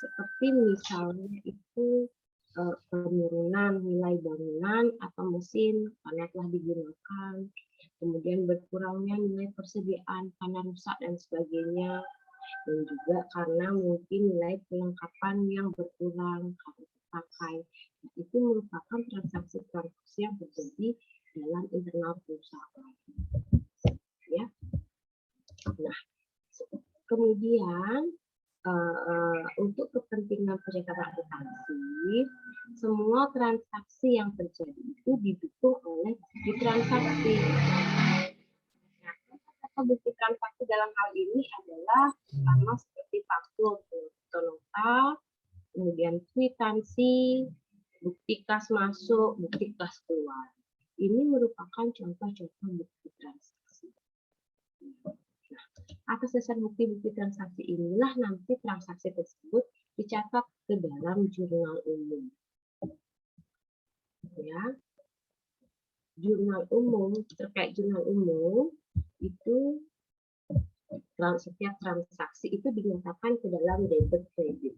seperti misalnya itu penurunan nilai bangunan atau mesin karena telah digunakan, kemudian berkurangnya nilai persediaan karena rusak dan sebagainya, dan juga karena mungkin nilai perlengkapan yang berkurang karena terpakai. Nah, itu merupakan transaksi-transaksi yang terjadi dalam internal perusahaan. Ya. Nah, kemudian untuk kepentingan pencatatan akuntansi, semua transaksi yang terjadi itu didukung oleh bukti transaksi. Nah, bukti transaksi dalam hal ini adalah sama seperti faktur, nota, kemudian kwitansi, bukti kas masuk, bukti kas keluar. Ini merupakan contoh-contoh bukti transaksi. Atas dasar bukti-bukti transaksi inilah nanti transaksi tersebut dicatat ke dalam jurnal umum. Ya, jurnal umum, terkait jurnal umum itu setiap transaksi itu dinyatakan ke dalam debit kredit.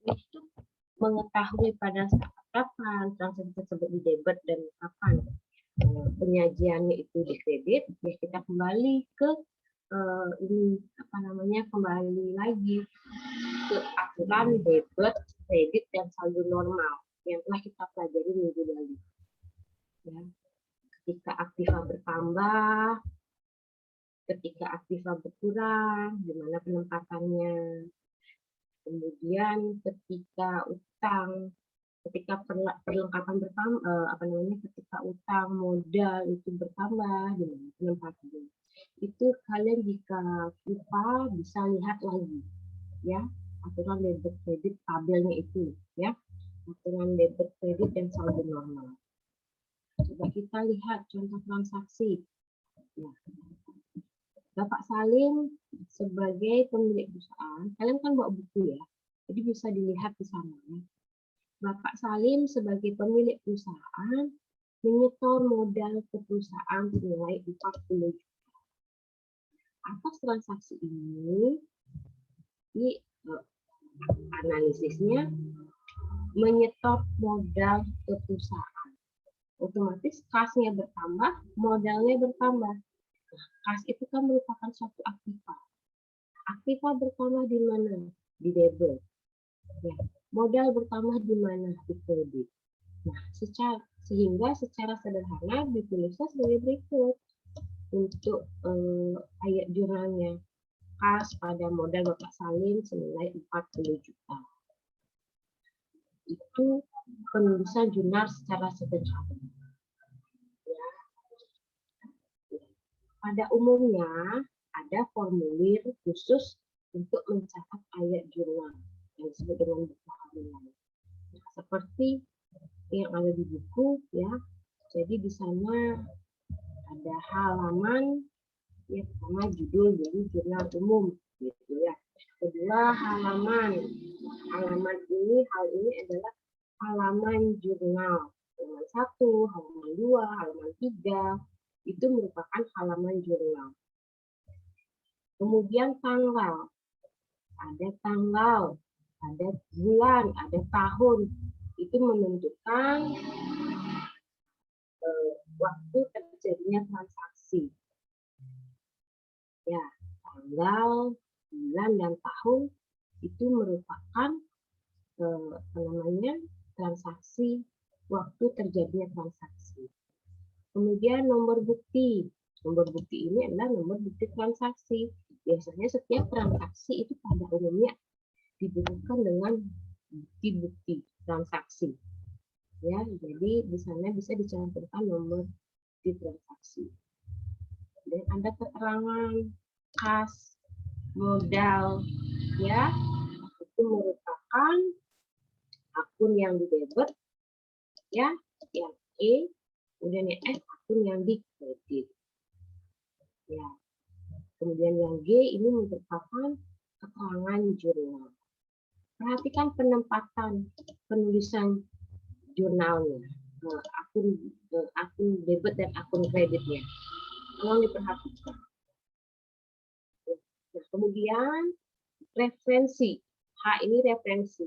Untuk mengetahui pada saat kapan transaksi tersebut di debit dan kapan penyajiannya itu di kredit, ya kita kembali ke kembali lagi ke aturan debit, kredit, dan saldo normal yang telah kita pelajari minggu lalu. Ya. Ketika aktiva bertambah, ketika aktiva berkurang, di mana penempatannya. Kemudian ketika utang, ketika perlengkapan bertambah, ketika utang modal itu bertambah dengan penempatannya. Itu kalian jika lupa bisa lihat lagi, ya, aturan debit kredit tabelnya itu, ya, aturan debit kredit dan saldo normal. Coba kita lihat contoh transaksi. Ya. Bapak Salim sebagai pemilik perusahaan, kalian kan bawa buku ya, jadi bisa dilihat di sana. Ya. Bapak Salim sebagai pemilik perusahaan menyetor modal ke perusahaan senilai 40 juta. Atas transaksi ini, di analisisnya menyetor modal ke perusahaan. Otomatis kasnya bertambah, modalnya bertambah. Nah, kas itu kan merupakan suatu aktiva. Aktiva bertambah di mana? Di debit. Ya. Modal bertambah di mana? Di kredit. Nah, sehingga secara sederhana ditulisnya sebagai berikut untuk ayat jurnalnya. Kas pada modal Bapak Salim senilai 40 juta. Itu penulisan jurnal secara sederhana. Ya. Pada umumnya ada formulir khusus untuk mencatat ayat jurnal yang disebut dengan buku harian. Nah, seperti yang ada di buku, ya. Jadi di sana ada halaman, ya, pertama judul jadi jurnal umum, gitu ya. Kedua halaman ini, hal ini adalah halaman jurnal. Halaman 1, halaman 2, halaman 3, itu merupakan halaman jurnal. Kemudian tanggal. Ada tanggal, ada bulan, ada tahun. Itu menentukan waktu terjadinya transaksi. Ya, tanggal, bulan, dan tahun itu merupakan transaksi, waktu terjadinya transaksi. Kemudian nomor bukti. Nomor bukti ini adalah nomor bukti transaksi. Biasanya setiap transaksi itu pada umumnya dibutuhkan dengan bukti-bukti transaksi. Ya, jadi di sana bisa dicantumkan nomor bukti transaksi. Dan ada keterangan kas, modal, ya, itu merupakan akun yang di debit, ya, yang E, kemudian yang F akun yang di kredit. Ya. Kemudian yang G ini merupakan keterangan jurnal. Perhatikan penempatan penulisan jurnalnya, akun debit dan akun kreditnya. Tolong diperhatikan. Nah, kemudian referensi. H ini referensi.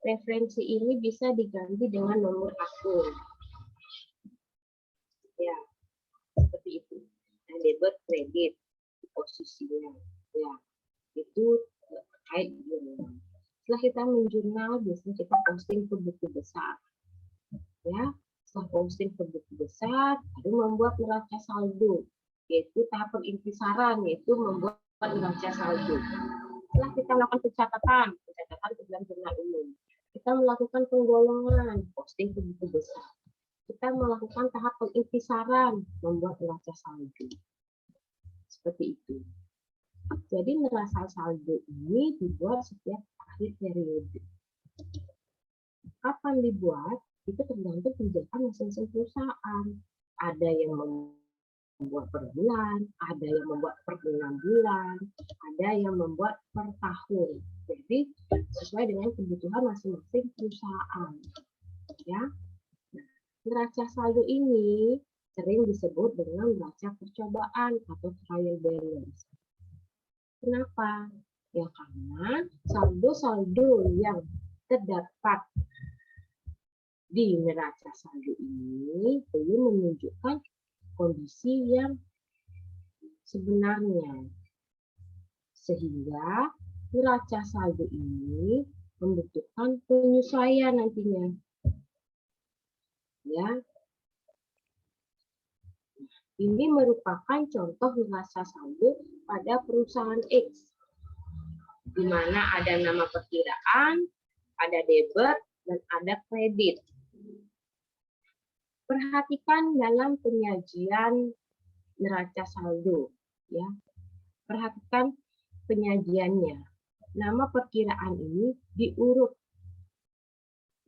Referensi ini bisa diganti dengan nomor akun. Ya, seperti itu. Nah, debit, kredit, posisinya. Ya, itu terkait jurnal. Setelah kita menjurnal, biasanya kita posting ke buku besar. Ya, setelah posting ke buku besar, baru membuat neraca saldo, yaitu tahap pengintisaran, yaitu membuat neraca saldo. Setelah kita melakukan pencatatan ke dalam jurnal umum, kita melakukan penggolongan, posting ke buku besar. Kita melakukan tahap pengintisaran, membuat neraca saldo. Seperti itu. Jadi neraca saldo ini dibuat setiap akhir periode. Kapan dibuat? Itu tergantung kebijakan masing-masing perusahaan. Ada yang membuat per bulan, ada yang membuat per 6 bulan, ada yang membuat per tahun. Jadi sesuai dengan kebutuhan masing-masing perusahaan. Ya. Nah, neraca saldo ini sering disebut dengan neraca percobaan atau trial balance. Kenapa? Ya karena saldo-saldo yang terdapat di neraca saldo ini belum menunjukkan kondisi yang sebenarnya. Sehingga neraca saldo ini membutuhkan penyesuaian nantinya. Ya. Ini merupakan contoh neraca saldo pada perusahaan X, di mana ada nama perkiraan, ada debit, dan ada kredit. Perhatikan dalam penyajian neraca saldo, ya. Perhatikan penyajiannya. Nama perkiraan ini diurut,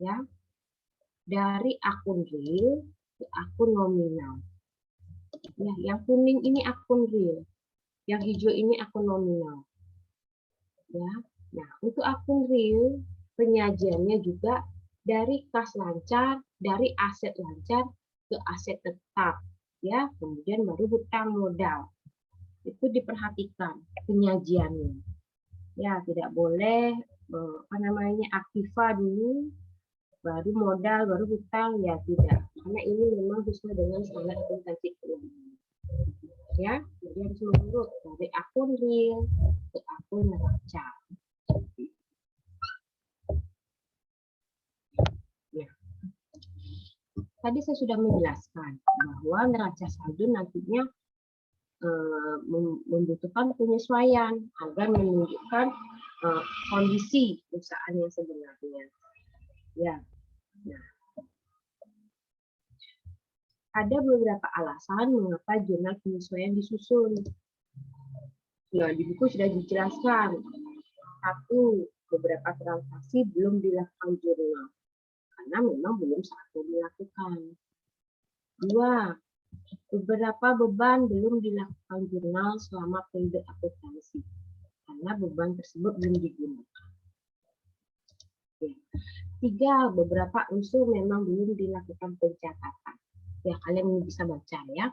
ya, dari akun real ke akun nominal. Ya, yang kuning ini akun real, yang hijau ini akun nominal. Ya, nah untuk akun real penyajiannya juga dari kas lancar, dari aset lancar ke aset tetap, ya, kemudian baru hutang modal. Itu diperhatikan penyajiannya. Ya, tidak boleh aktiva dulu, baru modal, baru hutang, ya tidak. Karena ini memang sesuai dengan standar akuntansi keuangan. Ya, jadi harus mengurut dari akun real ke akun neraca. Ya. Tadi saya sudah menjelaskan bahwa neraca saldo nantinya membutuhkan penyesuaian agar menunjukkan kondisi perusahaan yang sebenarnya. Ya. Nah, ada beberapa alasan mengapa jurnal penyesuaian disusun. Nah, di buku sudah dijelaskan. Satu, beberapa transaksi belum dilakukan jurnal karena memang belum saatnya dilakukan. Dua, beberapa beban belum dilakukan jurnal selama periode akuntansi karena beban tersebut belum digunakan. Tiga, beberapa unsur memang belum dilakukan pencatatan. Ya, kalian bisa baca ya.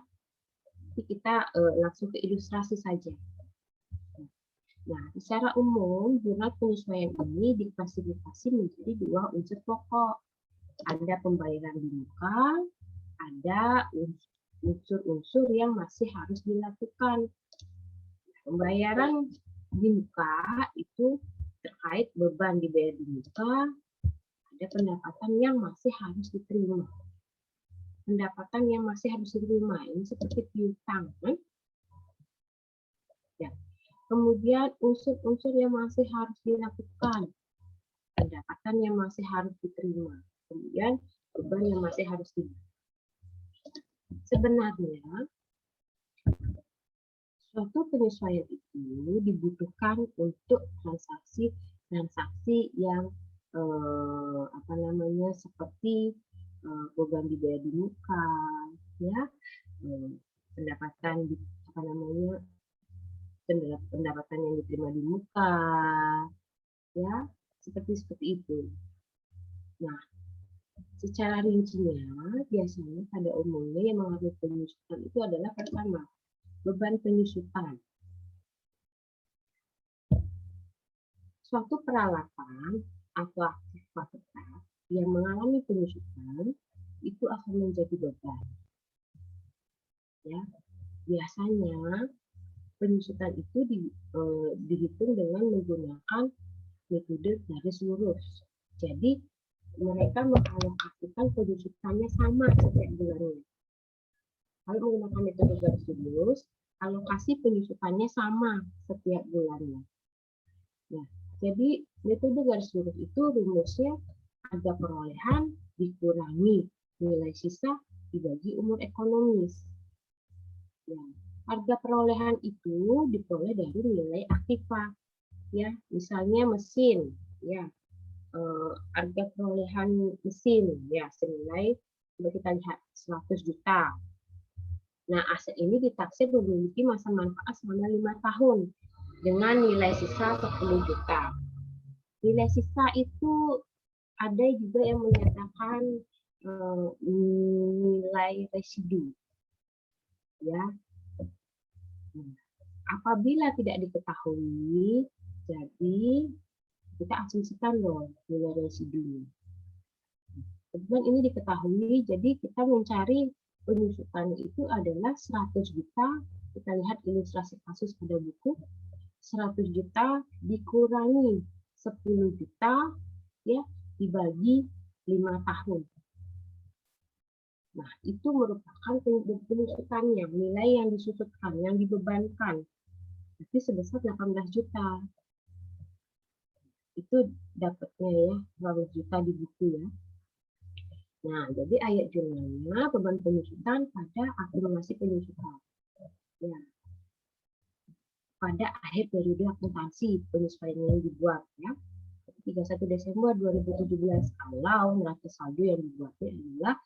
Jadi kita langsung ke ilustrasi saja. Nah, secara umum jurnal penyesuaian ini diklasifikasi menjadi dua unsur pokok. Ada pembayaran di muka, ada unsur-unsur yang masih harus dilakukan. Pembayaran di muka itu terkait beban dibayar di muka, ada pendapatan yang masih harus diterima. Pendapatan yang masih harus diterima ini seperti piutang, kan? Ya. Kemudian unsur-unsur yang masih harus dilakukan, pendapatan yang masih harus diterima, kemudian beban yang masih harus diterima. Sebenarnya suatu penyesuaian itu dibutuhkan untuk transaksi yang seperti beban dibayar di muka, ya, pendapatan pendapatan yang diterima di muka, ya, seperti itu. Nah, secara rincinya biasanya pada umumnya yang mengalami penyusutan itu adalah pertama beban penyusutan. suatu peralatan atau aktiva tetap yang mengalami penyusutan itu akan menjadi beban. Ya, biasanya penyusutan itu dihitung dengan menggunakan metode garis lurus. Jadi mereka mengalokasikan penyusutannya sama setiap bulannya. Kalau menggunakan metode garis lurus, alokasi penyusutannya sama setiap bulannya. Nah, jadi metode garis lurus itu rumusnya harga perolehan dikurangi nilai sisa dibagi umur ekonomis. Ya, harga perolehan itu diperoleh dari nilai aktiva. Ya, misalnya mesin, ya, harga perolehan mesin, ya, senilai coba kita lihat 100 juta. Nah, aset ini ditaksir memiliki masa manfaat selama 5 tahun dengan nilai sisa 10 juta. Nilai sisa itu ada juga yang menyatakan nilai residu. Ya. Apabila tidak diketahui, jadi kita asumsikan loh nilai residu. Kemudian ini diketahui, jadi kita mencari penyusutan itu adalah 100 juta. Kita lihat ilustrasi kasus pada buku. 100 juta dikurangi 10 juta, ya, dibagi 5 tahun. Nah, itu merupakan penyusutannya, nilai yang disusutkan, yang dibebankan. Itu sebesar 18 juta. Itu dapatnya ya, 18 juta di buku ya. Nah, jadi ayat jurnalnya beban penyusutan pada akumulasi penyusutan. Ya. Pada akhir periode akuntansi penyesuaian yang dibuat ya. 31 Desember 2017 kalau neraca saldo yang dibuatnya adalah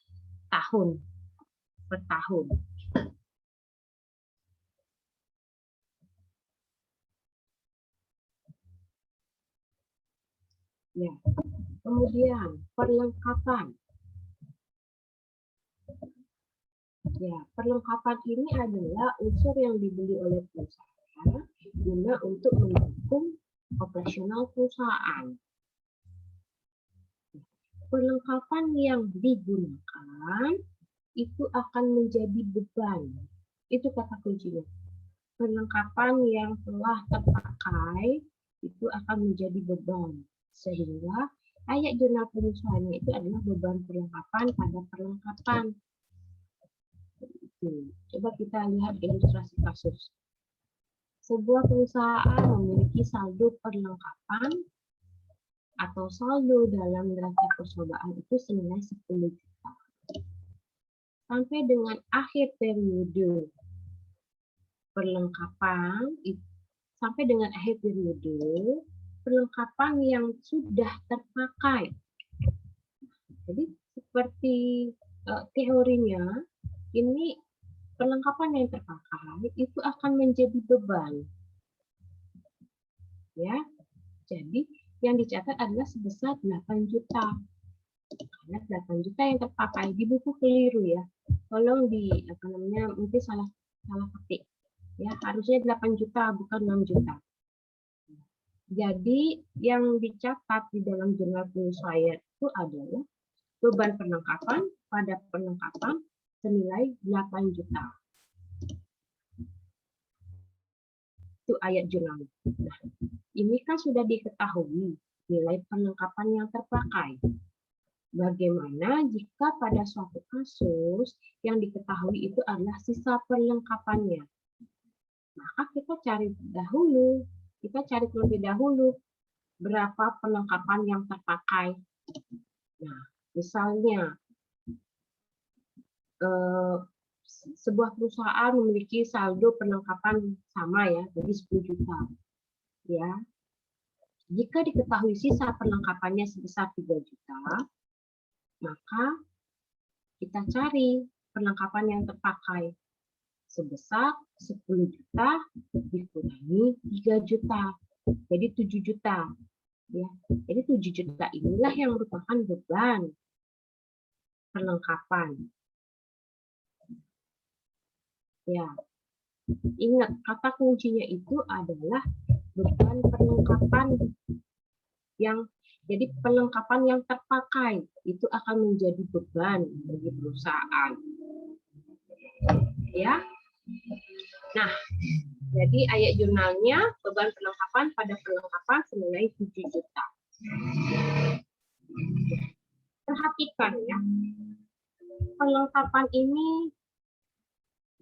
tahun per tahun. Ya. Kemudian perlengkapan. Ya, perlengkapan ini adalah unsur yang dibeli oleh perusahaan guna untuk mendukung operasional perusahaan. Perlengkapan yang digunakan itu akan menjadi beban. Itu kata kuncinya. Perlengkapan yang telah terpakai itu akan menjadi beban. Sehingga ayat jurnal penyesuaiannya itu adalah beban perlengkapan pada perlengkapan. Coba kita lihat ilustrasi kasus. Sebuah perusahaan memiliki saldo perlengkapan atau saldo dalam neraca percobaan itu senilai 10 juta. Sampai dengan akhir periode perlengkapan, sampai dengan akhir periode perlengkapan yang sudah terpakai. Jadi seperti teorinya, ini perlengkapan yang terpakai itu akan menjadi beban. Ya. Jadi yang dicatat adalah sebesar 8 juta. Karena 8 juta yang terpakai di buku keliru ya. Tolong mungkin salah ketik. Ya, harusnya 8 juta bukan 6 juta. Jadi yang dicatat di dalam jurnal penyesuaian itu adalah beban perlengkapan pada perlengkapan senilai 8 juta. Itu ayat jurnal. Nah, ini kan sudah diketahui nilai perlengkapan yang terpakai. Bagaimana jika pada suatu kasus yang diketahui itu adalah sisa perlengkapannya? Maka kita cari terlebih dahulu berapa perlengkapan yang terpakai. Nah, misalnya sebuah perusahaan memiliki saldo perlengkapan sama ya, jadi 10 juta. Ya. Jika diketahui sisa perlengkapannya sebesar 3 juta, maka kita cari perlengkapan yang terpakai sebesar 10 juta dikurangi 3 juta. Jadi 7 juta. Ya. Jadi 7 juta inilah yang merupakan beban perlengkapan. Ya. Ingat, kata kuncinya itu adalah beban perlengkapan yang jadi perlengkapan yang terpakai itu akan menjadi beban bagi perusahaan. Ya. Nah, jadi ayat jurnalnya beban perlengkapan pada perlengkapan senilai 7 juta. Perhatikan ya, perlengkapan ini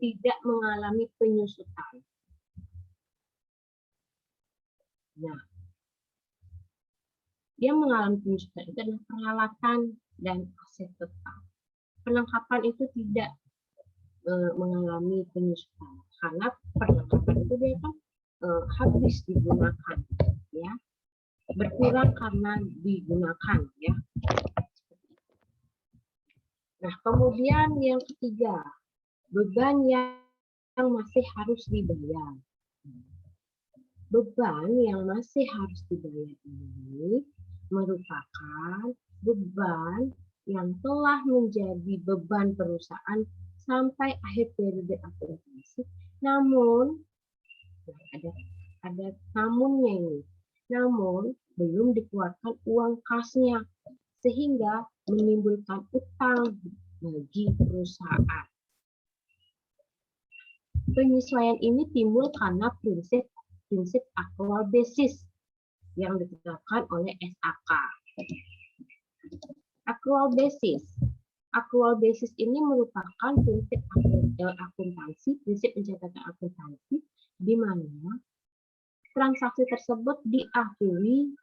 tidak mengalami penyusutan. Nah, dia mengalami penyusutan itu adalah peralatan dan aset tetap. Perlengkapan itu tidak mengalami penyusutan karena perlengkapan itu dia kan habis digunakan, ya, berkurang karena digunakan, ya. Nah, kemudian yang ketiga, beban yang masih harus dibayar. Beban yang masih harus dibayar ini merupakan beban yang telah menjadi beban perusahaan sampai akhir periode akuntansi. Namun ada namunnya ini. Namun belum dikeluarkan uang kasnya sehingga menimbulkan utang bagi perusahaan. Penyesuaian ini timbul karena prinsip accrual basis yang ditetapkan oleh SAK. Accrual basis ini merupakan prinsip akuntansi, prinsip pencatatan akuntansi di mana transaksi tersebut diakui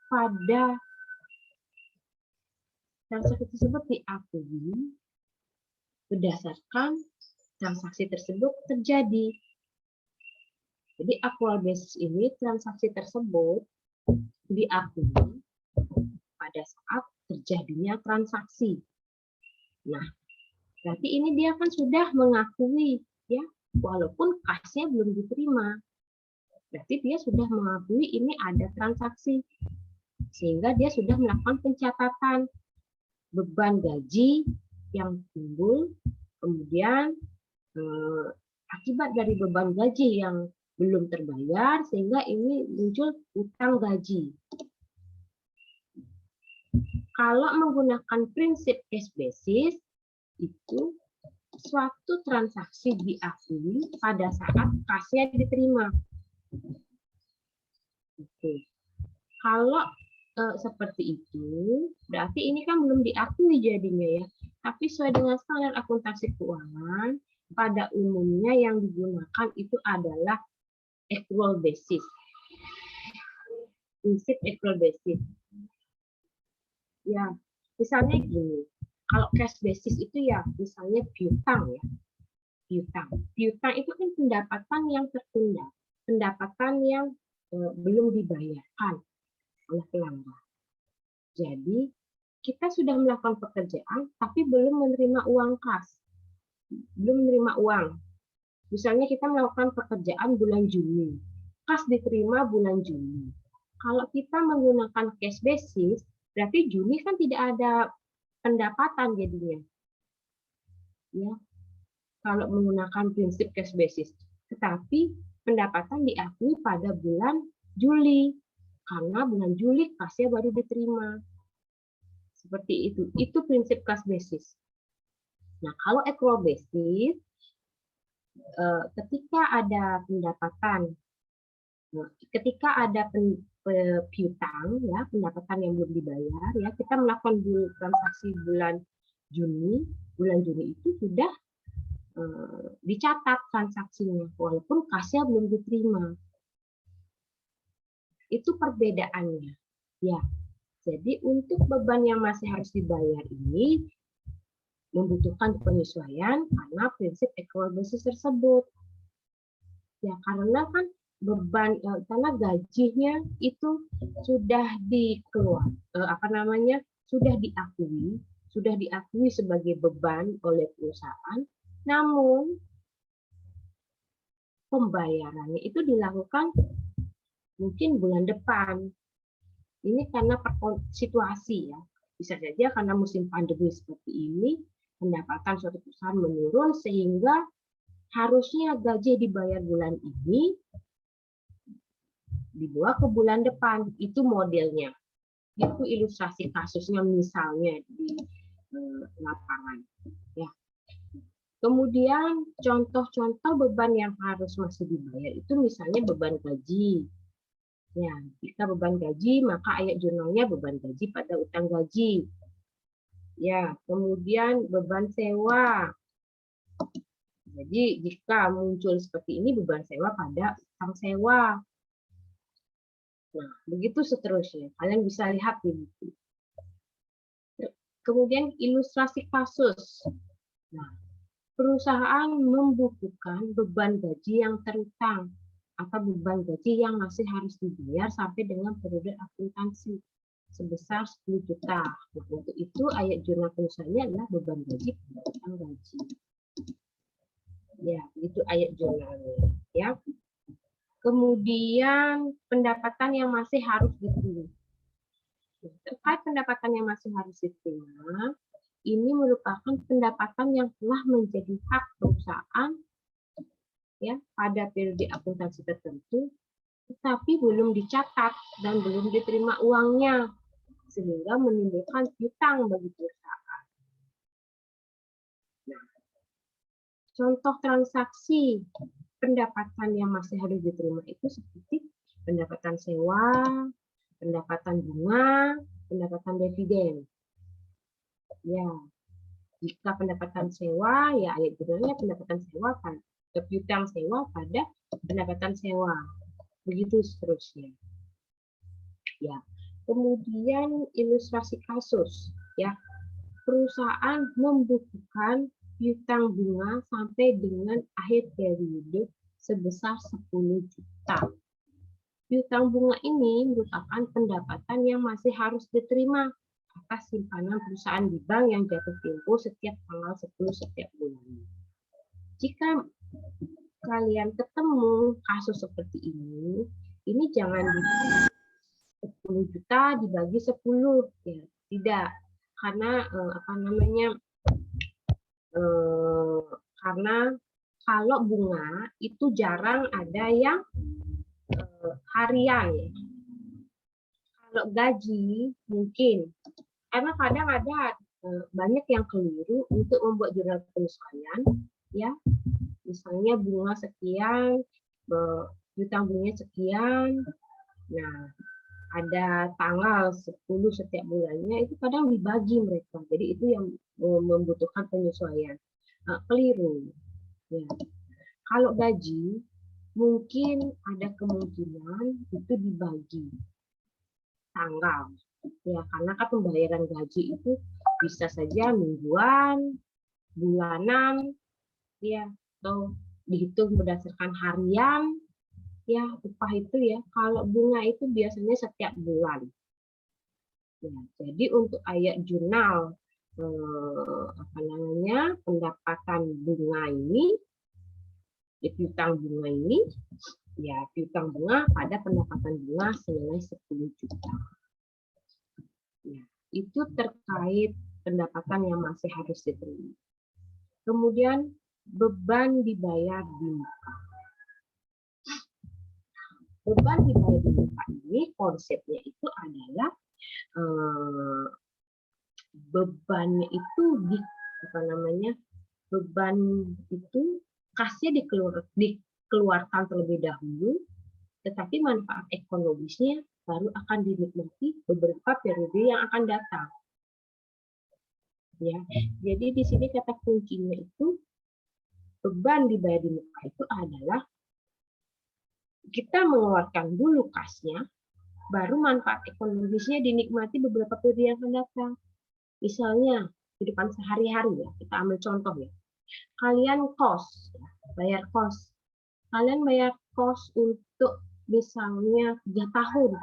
berdasarkan transaksi tersebut terjadi. Jadi accrual basis ini transaksi tersebut diakui pada saat terjadinya transaksi. Nah, berarti ini dia kan sudah mengakui, ya, walaupun kasnya belum diterima. Berarti dia sudah mengakui ini ada transaksi, sehingga dia sudah melakukan pencatatan beban gaji yang timbul, kemudian akibat dari beban gaji yang belum terbayar, sehingga ini muncul utang gaji. Kalau menggunakan prinsip cash basis, itu suatu transaksi diakui pada saat kasnya diterima. Oke. Kalau seperti itu, berarti ini kan belum diakui jadinya, ya. Tapi sesuai dengan standar akuntansi keuangan, pada umumnya yang digunakan itu adalah accrual basis. Prinsip accrual basis. Ya, misalnya gini, kalau cash basis itu ya misalnya piutang, ya. Piutang itu kan pendapatan yang tertunda, pendapatan yang belum dibayarkan oleh pelanggan. Jadi kita sudah melakukan pekerjaan tapi belum menerima uang kas, belum menerima uang. Misalnya kita melakukan pekerjaan bulan Juni, kas diterima bulan Juni. Kalau kita menggunakan cash basis, berarti Juni kan tidak ada pendapatan jadinya. Ya, kalau menggunakan prinsip cash basis. Tetapi pendapatan diakui pada bulan Juli, karena bulan Juli kasnya baru diterima. Seperti itu. Itu prinsip cash basis. Nah, kalau accrual basis, ketika ada pendapatan, ketika ada piutang, ya, pendapatan yang belum dibayar, ya, kita melakukan transaksi bulan Juni itu sudah dicatat transaksinya, walaupun kasnya belum diterima. Itu perbedaannya, ya. Jadi untuk beban yang masih harus dibayar ini membutuhkan penyesuaian karena prinsip accrual basis tersebut. Ya, karena kan beban karena gajinya itu sudah sudah diakui sebagai beban oleh perusahaan, namun pembayarannya itu dilakukan mungkin bulan depan. Ini karena situasi, ya. Bisa saja karena musim pandemi seperti ini, pendapatan suatu perusahaan menurun sehingga harusnya gaji dibayar bulan ini dibawa ke bulan depan. Itu modelnya. Itu ilustrasi kasusnya misalnya di lapangan. Ya. Kemudian contoh-contoh beban yang harus masih dibayar itu misalnya beban gaji. Ya, jika beban gaji maka ayat jurnalnya beban gaji pada utang gaji. Ya, kemudian beban sewa. Jadi jika muncul seperti ini beban sewa pada utang sewa. Nah, begitu seterusnya. Kalian bisa lihat di buku. Kemudian ilustrasi kasus. Nah, perusahaan membukukan beban gaji yang terutang atau beban gaji yang masih harus dibayar sampai dengan periode akuntansi sebesar 10 juta. Nah, untuk itu ayat jurnal perusahaannya adalah beban gaji pada utang gaji. Ya, itu ayat jurnalnya. Ya. Kemudian pendapatan yang masih harus diterima. Terkait pendapatan yang masih harus diterima, ini merupakan pendapatan yang telah menjadi hak perusahaan ya pada periode akuntansi tertentu, tetapi belum dicatat dan belum diterima uangnya, sehingga menimbulkan piutang bagi perusahaan. Nah, contoh transaksi pendapatan yang masih harus diterima itu seperti pendapatan sewa, pendapatan bunga, pendapatan dividen. Ya, jika pendapatan sewa, ya ayat jurnalnya pendapatan sewa pada piutang sewa pada pendapatan sewa. Begitu seterusnya. Ya. Kemudian ilustrasi kasus, ya. Perusahaan membukukan piutang bunga sampai dengan akhir periode sebesar 10 juta. Piutang bunga ini merupakan pendapatan yang masih harus diterima atas simpanan perusahaan di bank yang jatuh tempo setiap tanggal 10 setiap bulan. Jika kalian ketemu kasus seperti ini jangan dibagi 10 juta dibagi 10, ya tidak, karena karena kalau bunga itu jarang ada yang harian. Kalau gaji mungkin, karena kadang ada banyak yang keliru untuk membuat jurnal penyesuaian, ya. Misalnya bunga sekian, piutang bunganya sekian. Nah, ada tanggal 10 setiap bulannya, itu kadang dibagi mereka. Jadi itu yang membutuhkan penyesuaian. Keliru. Ya. Kalau gaji, mungkin ada kemungkinan itu dibagi tanggal. Ya, karena kan pembayaran gaji itu bisa saja mingguan, bulanan, ya, atau dihitung berdasarkan harian, ya upah itu ya. Kalau bunga itu biasanya setiap bulan. Ya, jadi untuk ayat jurnal pendapatan bunga ini, di piutang bunga ini, ya piutang bunga pada pendapatan bunga senilai 10 juta. Ya, itu terkait pendapatan yang masih harus diterima. Kemudian beban dibayar di muka. Beban dibayar di muka ini konsepnya itu adalah bebannya itu beban itu kasnya dikeluarkan terlebih dahulu, tetapi manfaat ekonomisnya baru akan dinikmati beberapa periode yang akan datang. Ya, jadi di sini kata kuncinya itu beban dibayar di muka itu adalah kita mengeluarkan dulu kasnya, baru manfaat ekonomisnya dinikmati beberapa periode yang akan datang. Misalnya kehidupan sehari-hari ya, kita ambil contoh ya. Kalian kos, ya, bayar kos. Kalian bayar kos untuk misalnya 3 tahun.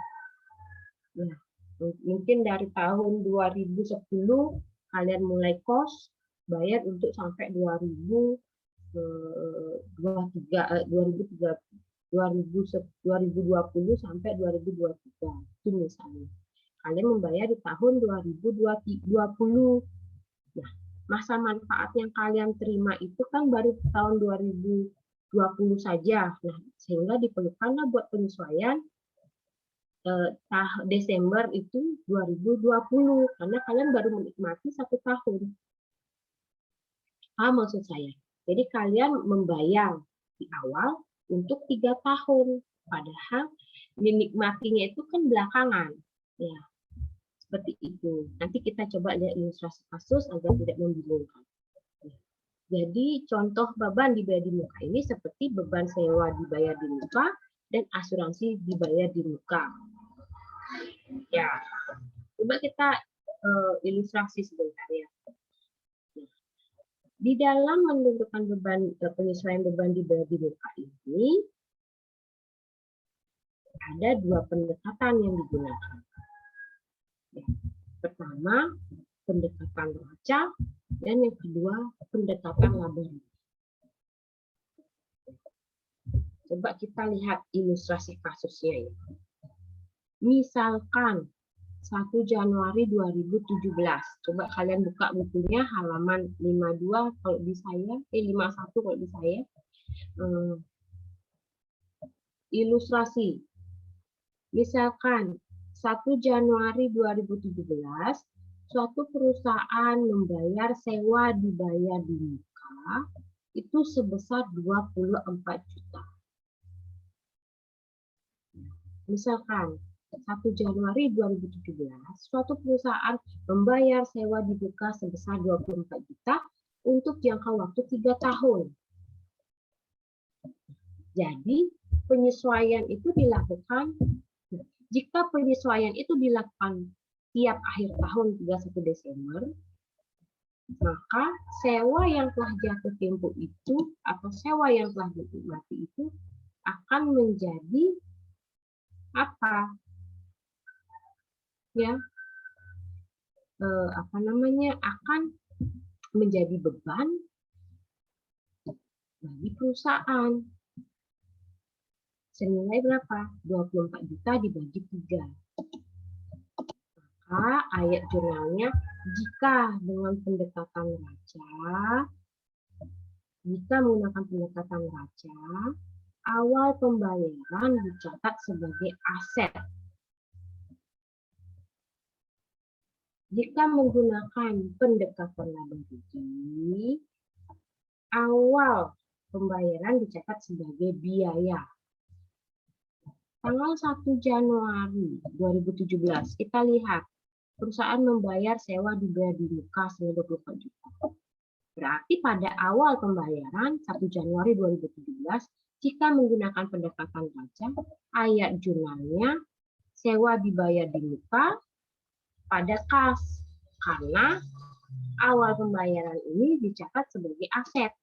Ya, mungkin dari tahun 2010 kalian mulai kos, bayar untuk sampai 2020 sampai 2023. Itu misalnya. Kalian membayar di tahun 2020. Nah, masa manfaat yang kalian terima itu kan baru tahun 2020 saja. Nah, sehingga diperlukanlah buat penyesuaian Desember itu 2020 karena kalian baru menikmati 1 tahun. Maksud saya. Jadi kalian membayar di awal untuk 3 tahun, padahal menikmatinya itu kan belakangan. Ya, seperti itu. Nanti kita coba lihat ilustrasi kasus agar tidak membingungkan. Jadi contoh beban dibayar di muka ini seperti beban sewa dibayar di muka dan asuransi dibayar di muka. Ya, coba kita ilustrasi sebentar ya. Di dalam menentukan beban penyesuaian beban dibayar di muka ini ada 2 pendekatan yang digunakan. Ya. Pertama, pendekatan raca, dan yang kedua, pendekatan laba rugi. Coba kita lihat ilustrasi kasusnya ya. Misalkan 1 Januari 2017. Coba kalian buka bukunya halaman 52 kalau di saya, 51 kalau di saya. Ilustrasi. Misalkan 1 Januari 2017, suatu perusahaan membayar sewa dibayar di muka itu sebesar 24 juta. Misalkan 1 Januari 2017, suatu perusahaan membayar sewa di muka sebesar 24 juta untuk jangka waktu 3 tahun. Jadi, penyesuaian itu dilakukan, jika penyesuaian itu dilakukan tiap akhir tahun 31 Desember, maka sewa yang telah jatuh tempo itu atau sewa yang telah dinikmati itu akan menjadi apa? Ya, akan menjadi beban bagi perusahaan. Senilai berapa? 24 juta dibagi 3. Maka ayat jurnalnya, jika dengan pendekatan raca, jika menggunakan pendekatan raca, awal pembayaran dicatat sebagai aset. Jika menggunakan pendekatan laba rugi, awal pembayaran dicatat sebagai biaya. Tanggal 1 Januari 2017, kita lihat perusahaan membayar sewa dibayar di muka senilai 24 juta. Berarti pada awal pembayaran 1 Januari 2017, jika menggunakan pendekatan raca, ayat jurnalnya sewa dibayar di muka pada kas, karena awal pembayaran ini dicatat sebagai aset.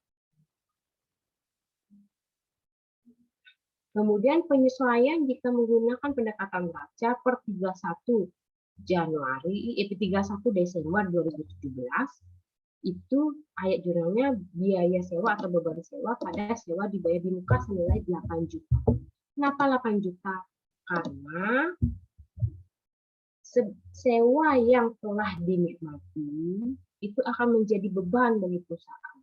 Kemudian penyesuaian jika menggunakan pendekatan raca per 31 Desember 2017, itu ayat jurnalnya biaya sewa atau beban sewa pada sewa dibayar di muka senilai 8 juta. Kenapa 8 juta? Karena sewa yang telah dinikmati itu akan menjadi beban bagi perusahaan.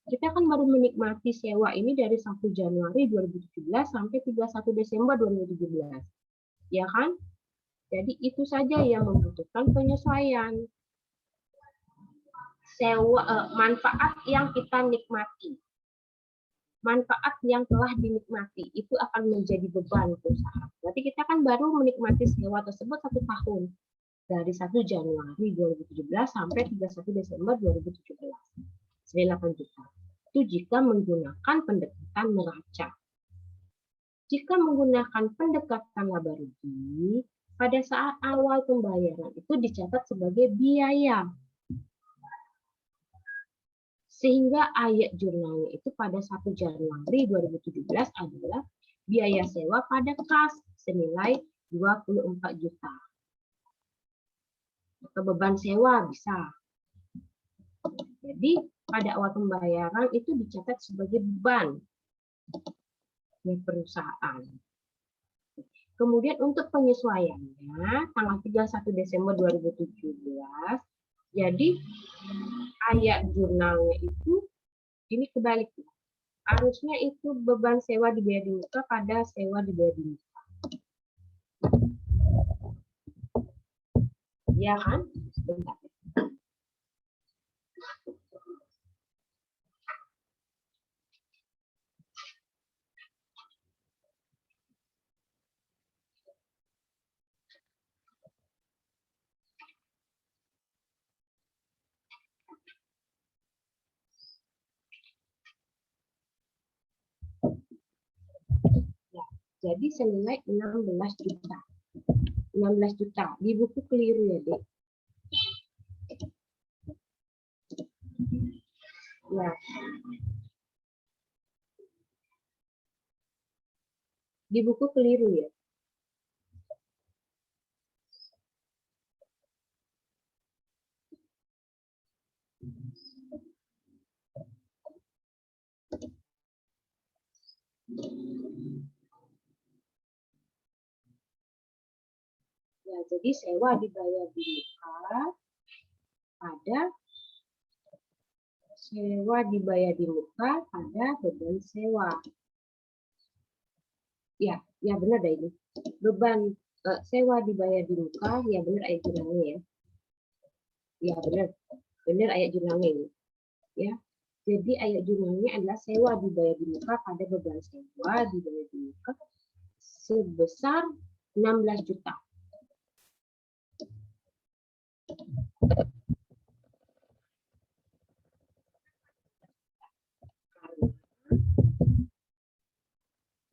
Kita kan baru menikmati sewa ini dari 1 Januari 2017 sampai 31 Desember 2017. Ya kan? Jadi itu saja yang membutuhkan penyesuaian. Manfaat yang kita nikmati. Manfaat yang telah dinikmati itu akan menjadi beban perusahaan. Berarti kita kan baru menikmati sewa tersebut 1 tahun. Dari 1 Januari 2017 sampai 31 Desember 2017. 8 juta. Itu jika menggunakan pendekatan neraca. Jika menggunakan pendekatan laba rugi, pada saat awal pembayaran itu dicatat sebagai biaya. Sehingga ayat jurnalnya itu pada 1 Januari 2017 adalah biaya sewa pada kas senilai 24 juta. Atau beban sewa bisa. Jadi pada awal pembayaran itu dicatat sebagai beban perusahaan. Kemudian untuk penyesuaiannya tanggal 31 Desember 2017, jadi ayat jurnalnya itu ini kebalik. Harusnya itu beban sewa dibayar di muka pada sewa dibayar di muka. Ya kan? Bentar. Ya, jadi senilai 16 juta. 16 juta. Di buku keliru ya, Dek. Ya. Di buku keliru ya. Ya, jadi sewa dibayar di muka, ada sewa dibayar di muka, ada beban sewa. Ya, ya benar dah ini. Beban sewa dibayar di muka, ya benar ayat jurnalnya ya. Ya benar, benar ayat jurnalnya ini. Ya, jadi ayat jurnalnya adalah sewa dibayar di muka pada beban sewa dibayar di muka sebesar 16 juta.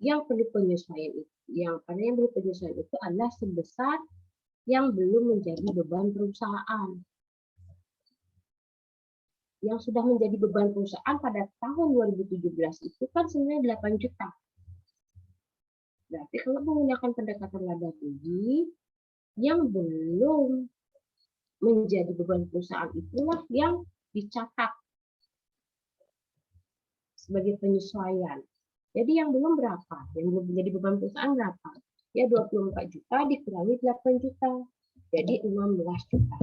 Yang perlu penyesuaian itu, yang perlu penyesuaian itu adalah sebesar yang belum menjadi beban perusahaan. Yang sudah menjadi beban perusahaan pada tahun 2017 itu kan sebenarnya 8 juta. Berarti kalau menggunakan pendekatan laba rugi, yang belum menjadi beban perusahaan itulah yang dicatat sebagai penyesuaian. Jadi yang belum berapa? Yang belum menjadi beban perusahaan berapa? Ya 24 juta dikurangi 8 juta. Jadi 16 juta.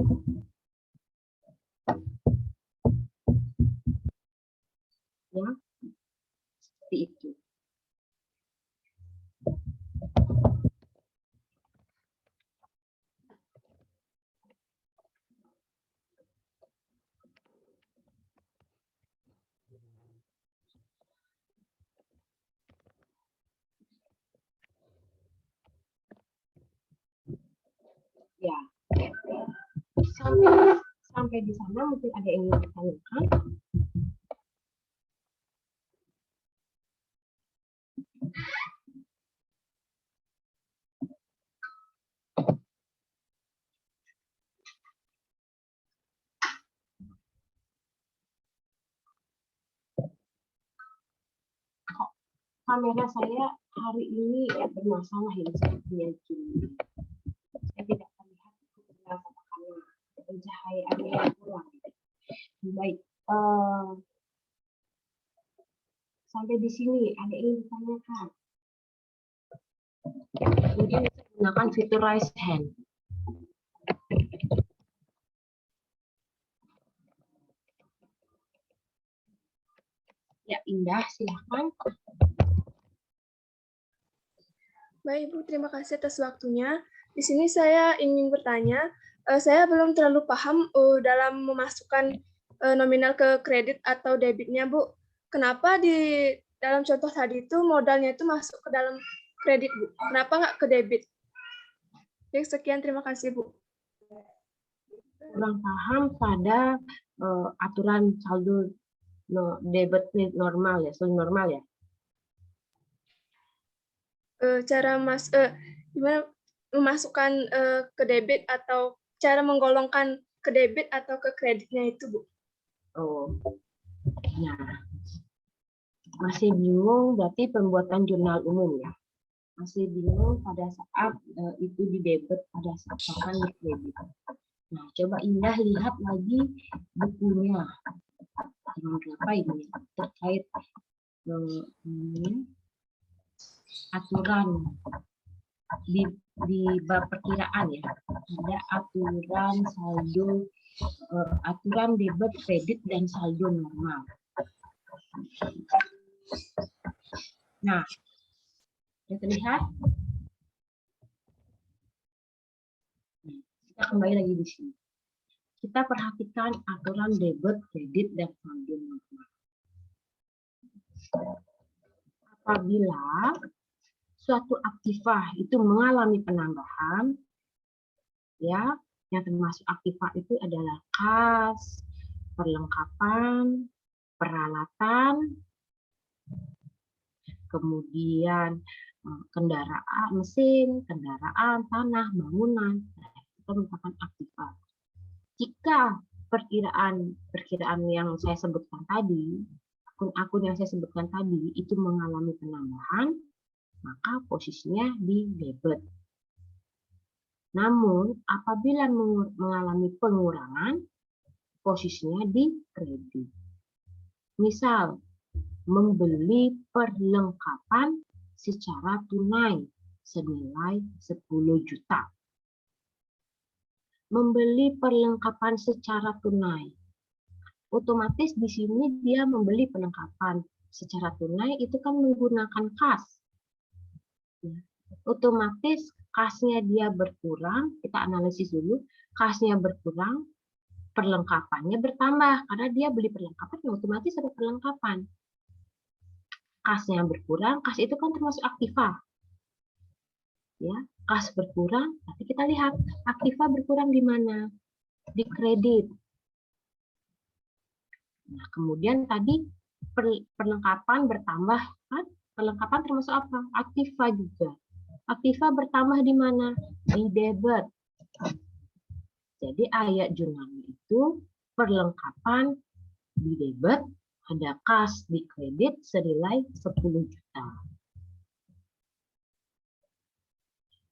Ya, seperti itu. Ya, sampai di sana mungkin ada yang ingin ditanyakan. Kamera saya hari ini bermasalah ya sepertinya. Saya tidak terlihat sama kamera, pencahayaannya yang kurang. Baik, sampai di sini ada yang ditanyakan. Kemudian kita gunakan fitur raise hand. Ya, Indah, silahkan. Baik, Ibu, terima kasih atas waktunya. Di sini saya ingin bertanya, saya belum terlalu paham dalam memasukkan nominal ke kredit atau debitnya, Bu. Kenapa di dalam contoh tadi itu modalnya itu masuk ke dalam kredit, Bu? Kenapa nggak ke debit? Jadi sekian, terima kasih, Bu. Kurang paham pada aturan saldo debit normal ya, saldo normal ya. Cara gimana memasukkan ke debit atau cara menggolongkan ke debit atau ke kreditnya itu, Bu? Oh, nah, masih bingung berarti pembuatan jurnal umum ya. Masih bingung pada saat itu di debit, pada saat kapan di kredit. Nah, coba Indah lihat lagi bukunya. Berapa ini terkait aturan di bab perkiraan ya. Ada aturan saldo, aturan debit, kredit dan saldo normal. Nah, sudah terlihat? Kita kembali lagi di sini. Kita perhatikan aturan debit, kredit, dan saldo normal. Apabila suatu aktiva itu mengalami penambahan, ya, yang termasuk aktiva itu adalah kas, perlengkapan, peralatan, kemudian kendaraan, mesin, kendaraan, tanah, bangunan. Nah, itu merupakan aktiva. Jika perkiraan yang saya sebutkan tadi, akun-akun yang saya sebutkan tadi itu mengalami penambahan, maka posisinya di debit. Namun, apabila mengalami pengurangan, posisinya di kredit. Misal, membeli perlengkapan secara tunai senilai 10 juta. Membeli perlengkapan secara tunai. Otomatis di sini dia membeli perlengkapan secara tunai itu kan menggunakan kas. Otomatis kasnya dia berkurang, kita analisis dulu, kasnya berkurang, perlengkapannya bertambah karena dia beli perlengkapan, otomatis ada perlengkapan. Kasnya berkurang, kas itu kan termasuk aktiva. Ya, kas berkurang, tapi kita lihat aktiva berkurang di mana? Di kredit. Nah, kemudian tadi perlengkapan bertambah, kan? Perlengkapan termasuk apa? Aktiva juga. Aktiva bertambah di mana? Di debit. Jadi ayat jurnalnya itu perlengkapan di debit, ada kas di kredit senilai 10 juta.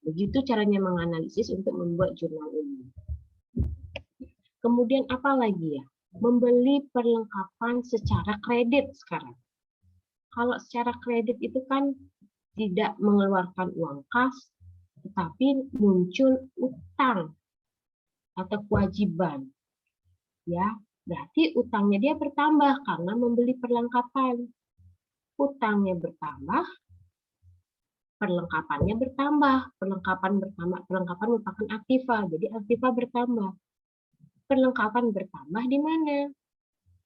Begitu caranya menganalisis untuk membuat jurnal ini. Kemudian apa lagi ya? Membeli perlengkapan secara kredit sekarang. Kalau secara kredit itu kan tidak mengeluarkan uang kas, tetapi muncul utang atau kewajiban. Ya, berarti utangnya dia bertambah karena membeli perlengkapan. Utangnya bertambah, perlengkapannya bertambah. Perlengkapan merupakan aktiva, jadi aktiva bertambah. Perlengkapan bertambah di mana?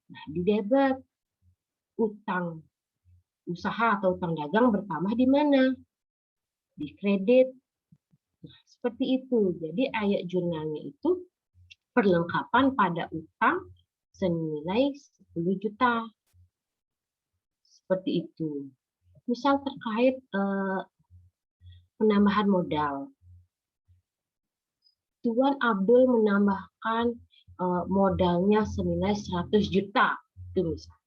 Nah, di debit. Utang usaha atau utang dagang bertambah di mana? Di kredit. Nah, seperti itu. Jadi ayat jurnalnya itu perlengkapan pada utang senilai 10 juta. Seperti itu. Misal terkait penambahan modal. Tuan Abdul menambahkan modalnya senilai 100 juta. Itu misal.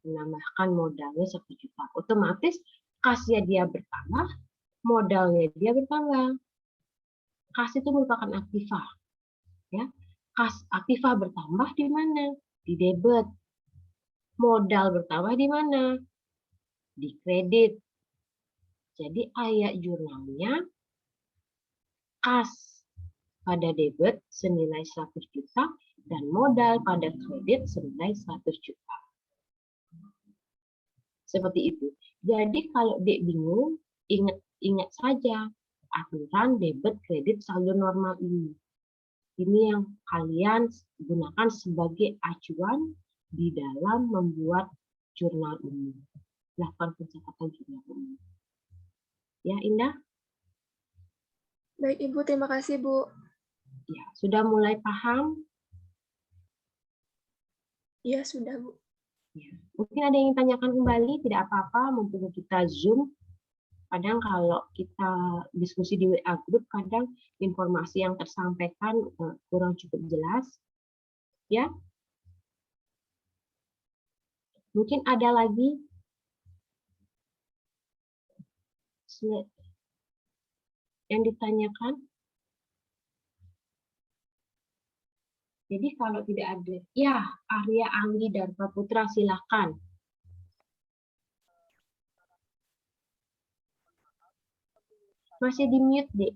Menambahkan modalnya 1 juta. Otomatis kasnya dia bertambah, modalnya dia bertambah. Kas itu merupakan aktiva. Ya. Kas aktiva bertambah di mana? Di debit. Modal bertambah di mana? Di kredit. Jadi ayat jurnalnya kas pada debit senilai 100 juta dan modal pada kredit senilai 100 juta. Seperti itu. Jadi kalau Dek bingung, ingat saja aturan debit kredit saldo normal ini. Ini yang kalian gunakan sebagai acuan di dalam membuat jurnal ini. Lakukan pencatatan jurnal ini. Ya, Indah? Baik, Ibu. Terima kasih, Bu. Ya, sudah mulai paham? Iya, sudah, Bu. Ya. Mungkin ada yang ingin tanyakan kembali, tidak apa-apa, mumpung kita Zoom. Kadang kalau kita diskusi di WA Group, kadang informasi yang tersampaikan kurang cukup jelas. Ya. Mungkin ada lagi yang ditanyakan. Jadi kalau tidak ada, ya Arya Anggi Darpa Putra silakan. Masih di mute, Dek.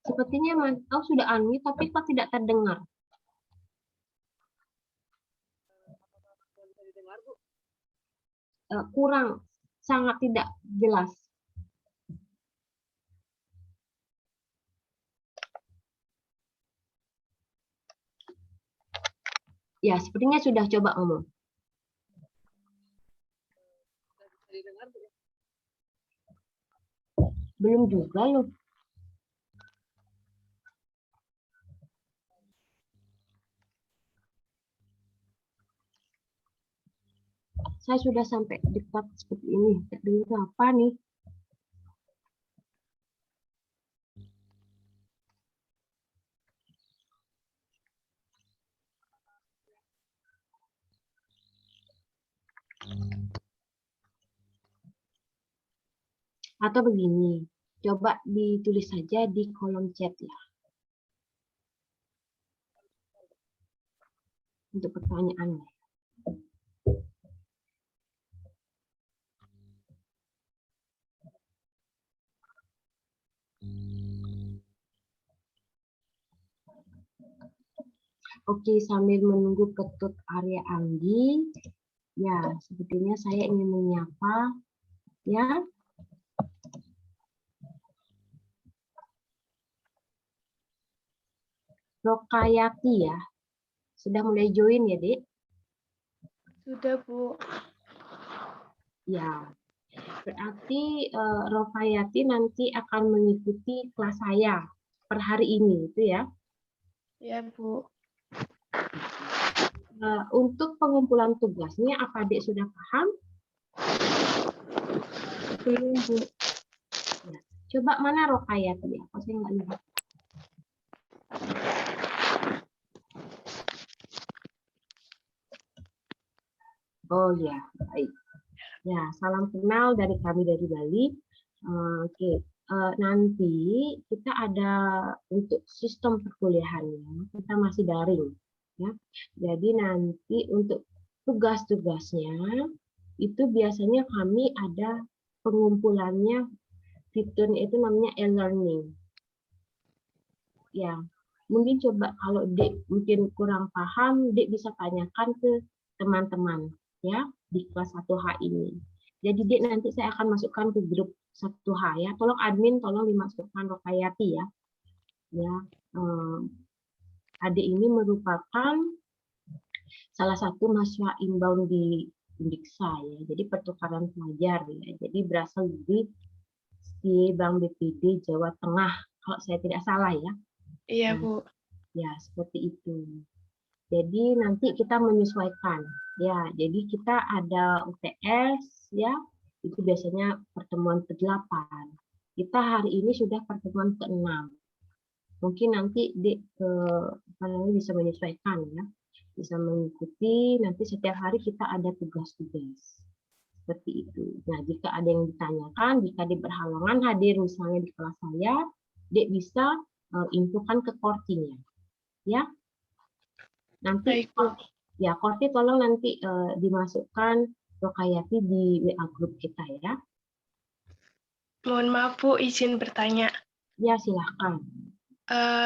Sepertinya Mantau sudah unmute, tapi kok tidak terdengar. kurang, sangat tidak jelas. Ya, sepertinya sudah coba ngomong. Belum juga loh. Saya sudah sampai dekat seperti ini. Tidak dengar apa nih? Atau begini, coba ditulis saja di kolom chat ya. Untuk pertanyaannya. Oke, sambil menunggu Ketut Arya Anggi, ya sepertinya saya ingin menyapa ya. Rokayati ya. Sudah mulai join ya, Dek? Sudah, Bu. Ya. Berarti Rokayati nanti akan mengikuti kelas saya per hari ini, itu ya. Ya, Bu. Untuk pengumpulan tugasnya, apa Dek sudah paham? Belum, Bu. Ya. Coba mana Rokayati ya? Kok saya nggak lihat. Oh ya, baik. Ya, salam kenal dari kami dari Bali. Oke, nanti kita ada untuk sistem perkuliahannya, kita masih daring. Ya. Jadi nanti untuk tugas-tugasnya itu biasanya kami ada pengumpulannya, fiturnya itu namanya e-learning. Ya, mungkin coba kalau Dek mungkin kurang paham, Dek bisa tanyakan ke teman-teman ya di kelas 1H ini. Jadi Dek nanti saya akan masukkan ke grup 1H ya. Tolong admin tolong dimasukkan Rokayati ya. Ya, adik ini merupakan salah satu mahasiswa inbound di Undiksa ya. Jadi pertukaran pelajar ya. Jadi berasal dari Bank BPD Jawa Tengah kalau saya tidak salah ya. Iya, Nah, Bu. ya seperti itu. Jadi nanti kita menyesuaikan ya. Jadi kita ada UTS ya. Itu biasanya pertemuan ke-8. Kita hari ini sudah pertemuan ke-6. Mungkin nanti bisa menyesuaikan ya. Bisa mengikuti, nanti setiap hari kita ada tugas-tugas. Seperti itu. Nah, jika ada yang ditanyakan, jika di berhalangan hadir misalnya di kelas saya, Dek bisa infokan ke Kortinya. Ya. Nanti Baik, Bu. ya Korti tolong nanti dimasukkan Rokayati di WA grup kita ya. Mohon maaf, Bu, izin bertanya. Ya, silahkan.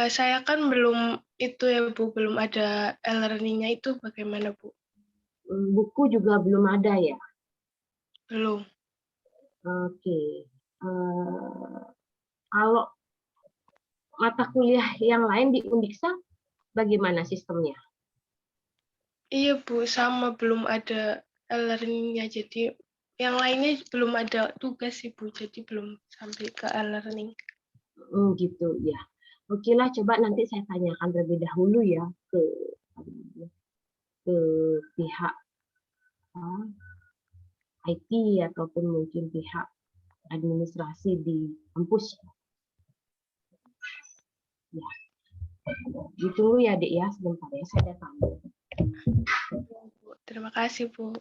Saya kan belum itu ya, Bu, belum ada e-learning-nya itu bagaimana, Bu? Buku juga belum ada ya. Belum. Oke. Kalau mata kuliah yang lain di Undiksa, bagaimana sistemnya? Iya, Bu, sama belum ada e-learning-nya. Jadi yang lainnya belum ada tugas sih, Bu. Jadi belum sampai ke e-learning. Gitu ya. Oke lah, coba nanti saya tanyakan terlebih dahulu ya ke pihak IT ataupun mungkin pihak administrasi di kampus. Ya, ditunggu ya Dek ya, sebentar ya, saya datang. Terima kasih, Bu.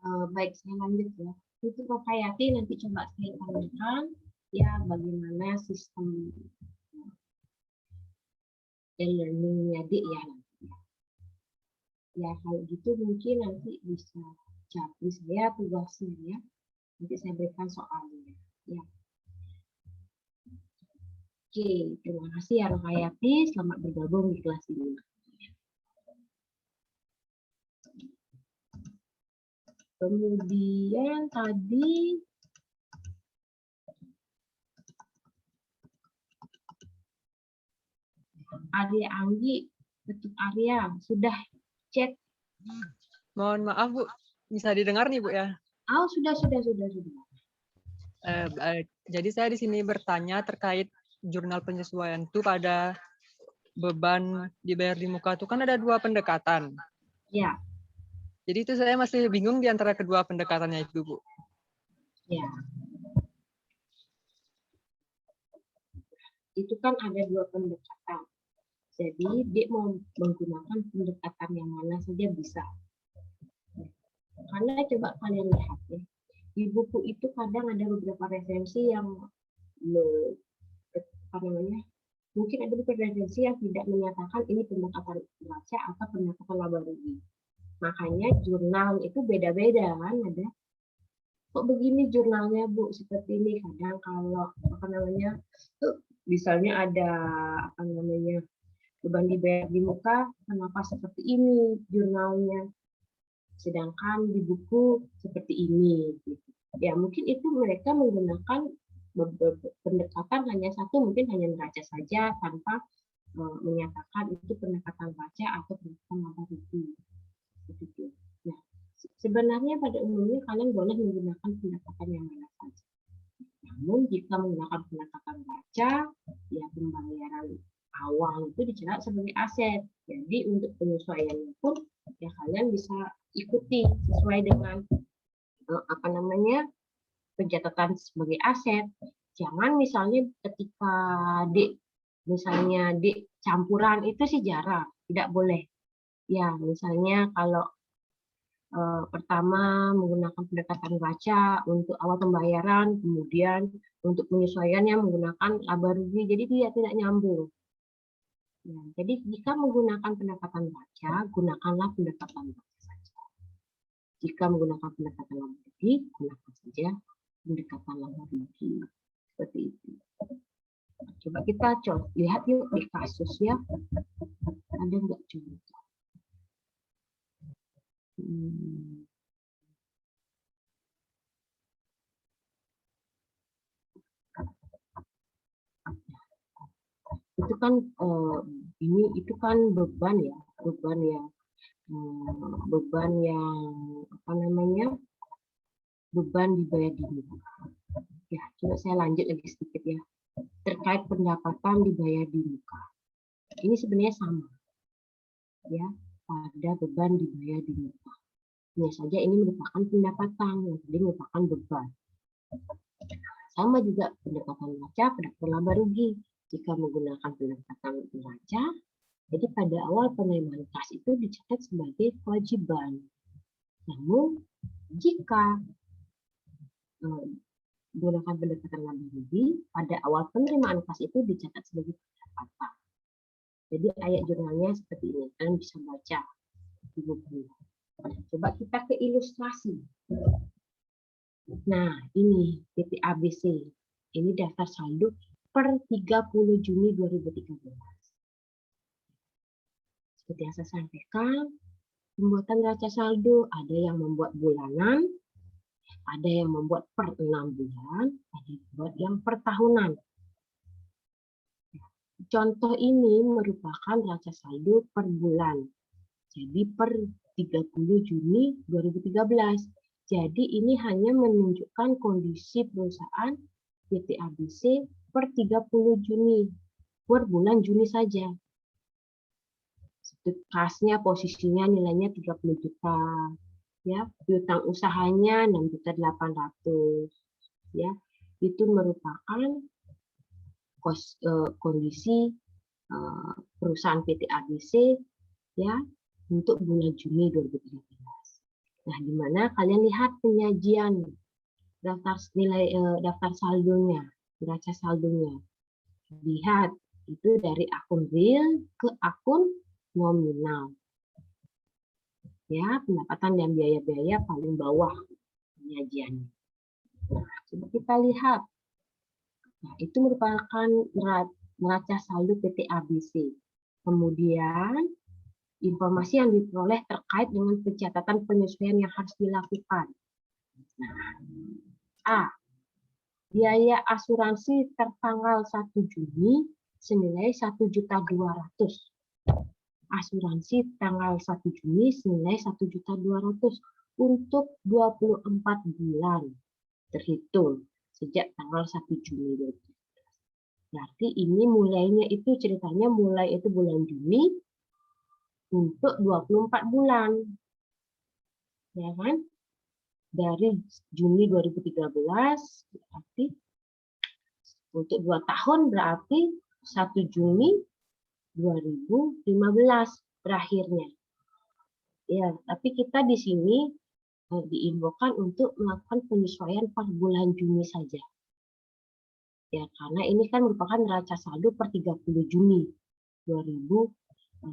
Baik, saya lanjut ya. Untuk Rokayati nanti coba saya tanyakan ya bagaimana sistem e-learning-nya Dik ya. Ya kalau gitu mungkin nanti bisa jadi saya tugasnya ya. Nanti saya berikan soalnya. Ya. Oke, terima kasih ya Rokayati. Selamat bergabung di kelas ini. Kemudian tadi Arya Anggi, Ketuk Arya, sudah chat. Mohon maaf Bu, bisa didengar nih Bu ya? Oh, sudah. Jadi saya di sini bertanya terkait jurnal penyesuaian itu pada beban dibayar di muka itu kan ada 2 pendekatan. Ya, Jadi itu saya masih bingung di antara kedua pendekatannya itu Bu. ya. Itu kan ada 2 pendekatan. Jadi dia mau menggunakan pendekatan yang mana saja bisa. Karena coba kalian lihat ya, di buku itu kadang ada beberapa referensi yang mungkin ada beberapa referensi yang tidak menyatakan ini pendekatan baca atau pendekatan laba rugi. Makanya jurnal itu beda-beda kan, ada kok begini jurnalnya Bu seperti ini. Kadang kalau misalnya ada beban dibayar di muka, kenapa seperti ini jurnalnya, sedangkan di buku seperti ini. Ya mungkin itu mereka menggunakan pendekatan hanya satu, mungkin hanya neraca saja tanpa menyatakan itu pendekatan baca atau pendekatan laba rugi. Nah, sebenarnya pada umumnya kalian boleh menggunakan pendekatan yang mana saja. Namun jika menggunakan pendekatan baca, ya pembayaran awal itu dicatat sebagai aset. Jadi untuk penyesuaiannya pun ya kalian bisa ikuti sesuai dengan pencatatan sebagai aset. Jangan misalnya ketika misalnya campuran itu sih jarang, tidak boleh. Ya misalnya kalau pertama menggunakan pendekatan baca untuk awal pembayaran, kemudian untuk penyesuaiannya menggunakan laba rugi, jadi dia tidak nyambung. Ya, jadi jika menggunakan pendekatan baca, gunakanlah pendekatan baca saja. Jika menggunakan pendekatan laba rugi, gunakan saja pendekatan laba rugi. Seperti itu. Coba kita lihat yuk di kasus ya. Ada nggak coba? Itu kan itu kan beban ya, beban yang beban dibayar di muka. Ya, coba saya lanjut lagi sedikit ya. Terkait pendapatan dibayar di muka. Ini sebenarnya sama. Ya, pada beban dibayar di muka. Hanya saja ini merupakan pendapatan, yang tadi merupakan beban. Sama juga pendekatan baca, pendekatan laba rugi. Jika menggunakan pendekatan baca, jadi pada awal penerimaan kas itu dicatat sebagai kewajiban. Namun jika menggunakan pendekatan laba rugi, pada awal penerimaan kas itu dicatat sebagai pendapatan. Jadi ayat jurnalnya seperti ini, kalian bisa baca di buku. Coba kita ke ilustrasi. Nah, ini PT ABC. Ini daftar saldo per 30 Juni 2013. Seperti yang saya sampaikan, pembuatan neraca saldo ada yang membuat bulanan, ada yang membuat per 6 bulan, ada yang membuat yang per tahunan. Contoh ini merupakan neraca saldo per bulan. Jadi per 30 Juni 2013. Jadi ini hanya menunjukkan kondisi perusahaan PT ABC per 30 Juni, per bulan Juni saja. Kasnya posisinya nilainya 30 juta. Ya, piutang usahanya 6.800.000. Ya, itu merupakan kondisi perusahaan PT ABC ya untuk bulan Juni 2013. Nah, di mana kalian lihat penyajian daftar nilai daftar saldonya, neraca saldonya. Lihat itu dari akun real ke akun nominal. Ya, pendapatan dan biaya-biaya paling bawah penyajiannya. Nah, coba kita lihat. Nah, itu merupakan neraca saldo PT ABC. Kemudian informasi yang diperoleh terkait dengan pencatatan penyesuaian yang harus dilakukan. Nah, A. Biaya asuransi tertanggal 1 Juni senilai 1.200.000. Asuransi tanggal 1 Juni senilai 1.200.000 untuk 24 bulan terhitung sejak tanggal 1 Juni 2017. Berarti ini mulainya itu ceritanya mulai itu bulan Juni untuk 24 bulan. Ya kan? Dari Juni 2013 berarti untuk 2 tahun berarti 1 Juni 2015 berakhirnya. Ya, tapi kita di sini diinfokan untuk melakukan penyesuaian per bulan Juni saja. Ya, karena ini kan merupakan neraca saldo per 30 Juni 2013.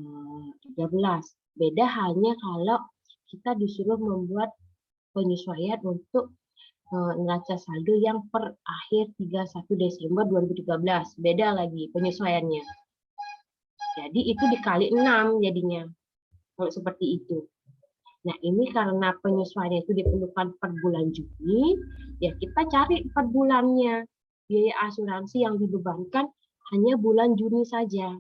Beda hanya kalau kita disuruh membuat penyesuaian untuk neraca saldo yang per akhir 31 Desember 2013. Beda lagi penyesuaiannya. Jadi itu dikali 6 jadinya. Kalau seperti itu. Nah, ini karena penyesuaian itu diperlukan per bulan Juni, ya kita cari per bulannya. Biaya asuransi yang dibebankan hanya bulan Juni saja.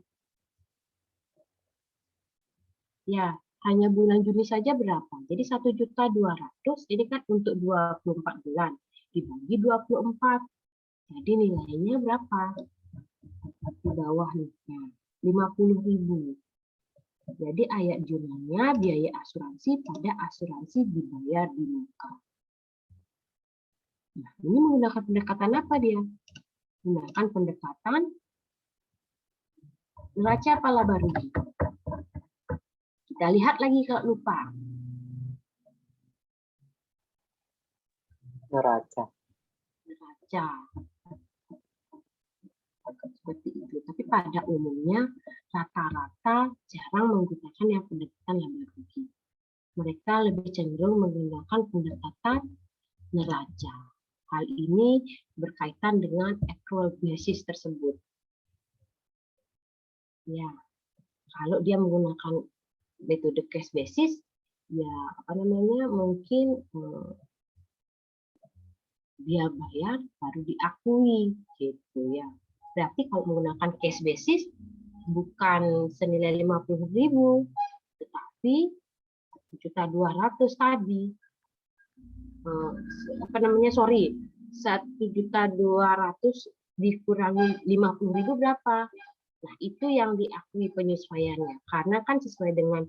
Ya, hanya bulan Juni saja berapa? Jadi 1.200.000 ini kan untuk 24 bulan. Dibagi 24. Jadi nilainya berapa? Di bawah nih. Nah, 50.000. Jadi ayat jurnalnya biaya asuransi pada asuransi dibayar di muka. Nah, ini menggunakan pendekatan apa dia? Menggunakan pendekatan neraca laba rugi. Kita lihat lagi kalau lupa. Neraca. Seperti itu. Tapi pada umumnya rata-rata jarang menggunakan yang pendekatan laba rugi. Mereka lebih cenderung menggunakan pendekatan neraca. Hal ini berkaitan dengan accrual basis tersebut. Ya, kalau dia menggunakan metode cash basis, ya mungkin dia bayar baru diakui gitu ya. Berarti kalau menggunakan cash basis bukan senilai 50.000, tetapi 1.200.000 tadi. 1.200.000 dikurangi 50.000 berapa? Nah, itu yang diakui penyesuaiannya. Karena kan sesuai dengan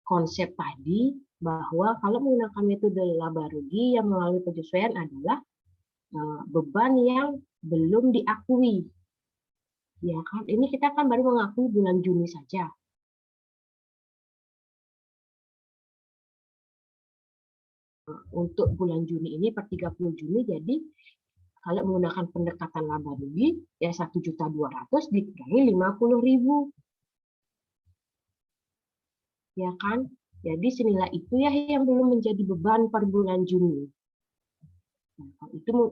konsep tadi bahwa kalau menggunakan metode laba rugi yang melalui penyesuaian adalah beban yang belum diakui. Ya kan? Ini kita kan baru mengakui bulan Juni saja. Untuk bulan Juni ini per 30 Juni, jadi kalau menggunakan pendekatan laba rugi ya 1.200.000 dikurangi 50.000. Ya kan? Jadi senilai itu ya yang belum menjadi beban per bulan Juni. Nah,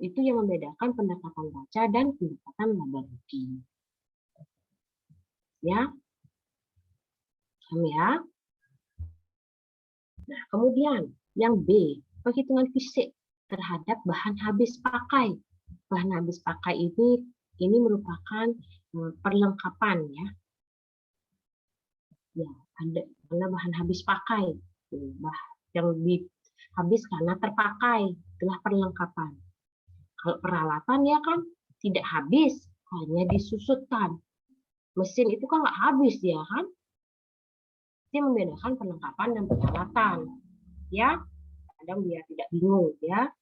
itu yang membedakan pendekatan neraca dan pendekatan laba rugi. Ya. Paham ya? Nah, kemudian yang B, penghitungan fisik terhadap bahan habis pakai. Bahan habis pakai ini merupakan perlengkapan ya. Ya, ada bahan habis pakai. Yang habis karena terpakai, itulah perlengkapan. Kalau peralatan ya kan tidak habis, hanya disusutkan. Mesin itu kan nggak habis ya kan? Ini membedakan perlengkapan dan peralatan. Ya, kadang biar tidak bingung ya,